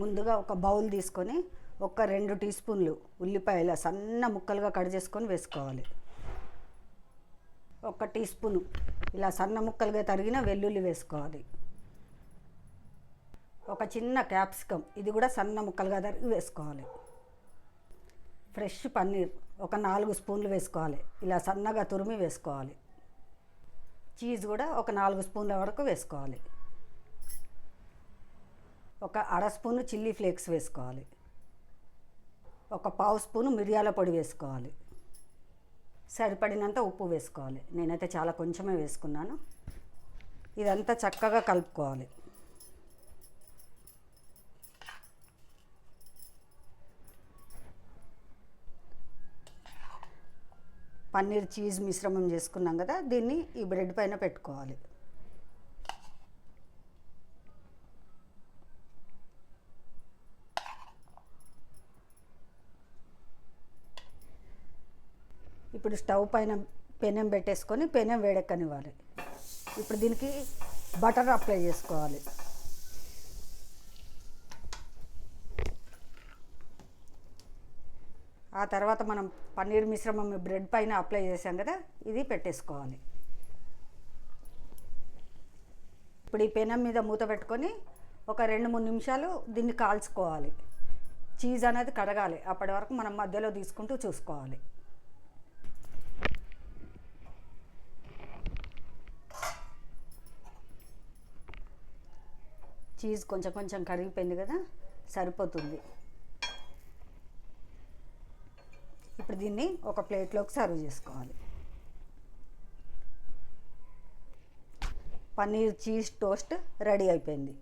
ముందుగా ఒక బౌల్ తీసుకొని ఒక 2 టీ స్పూన్లు ఉల్లిపాయల సన్న ముక్కలుగా కట్ చేసుకొని వేసుకోవాలి. 1 టీ స్పూను ఇలా సన్న ముక్కలుగా తరిగిన వెల్లుల్లి వేసుకోవాలి. ఒక చిన్న క్యాప్సికమ్, ఇది కూడా సన్న ముక్కలుగా తరిగి వేసుకోవాలి. ఫ్రెష్ పన్నీర్ ఒక 4 స్పూన్లు వేసుకోవాలి, ఇలా సన్నగా తురిమి వేసుకోవాలి. చీజ్ కూడా ఒక 4 స్పూన్ల వరకు వేసుకోవాలి. ఒక అర స్పూను చిల్లీ ఫ్లేక్స్ వేసుకోవాలి. ఒక పావు స్పూను మిరియాల పొడి వేసుకోవాలి. సరిపడినంత ఉప్పు వేసుకోవాలి. నేనైతే చాలా కొంచెమే వేసుకున్నాను. ఇదంతా చక్కగా కలుపుకోవాలి. పన్నీర్ చీజ్ మిశ్రమం చేసుకున్నాం కదా, దీన్ని ఈ బ్రెడ్ పైన పెట్టుకోవాలి. ఇప్పుడు స్టవ్ పైన పెనం పెట్టేసుకొని పెనం వేడెక్కనివ్వాలి. ఇప్పుడు దీనికి బటర్ అప్లై చేసుకోవాలి. ఆ తర్వాత మనం పన్నీర్ మిశ్రమం బ్రెడ్ పైన అప్లై చేసాం కదా, ఇది పెట్టేసుకోవాలి. ఇప్పుడు ఈ పెనం మీద మూత పెట్టుకొని ఒక 2-3 నిమిషాలు దీన్ని కాల్చుకోవాలి. చీజ్ అనేది కడగాలి, అప్పటి వరకు మనం మధ్యలో తీసుకుంటూ చూసుకోవాలి. చీజ్ కొంచెం కొంచెం కరిగిపోయింది కదా, సరిపోతుంది. ఇప్పుడు దీన్ని ఒక ప్లేట్లోకి సర్వ్ చేసుకోవాలి. పన్నీర్ చీజ్ టోస్ట్ రెడీ అయిపోయింది.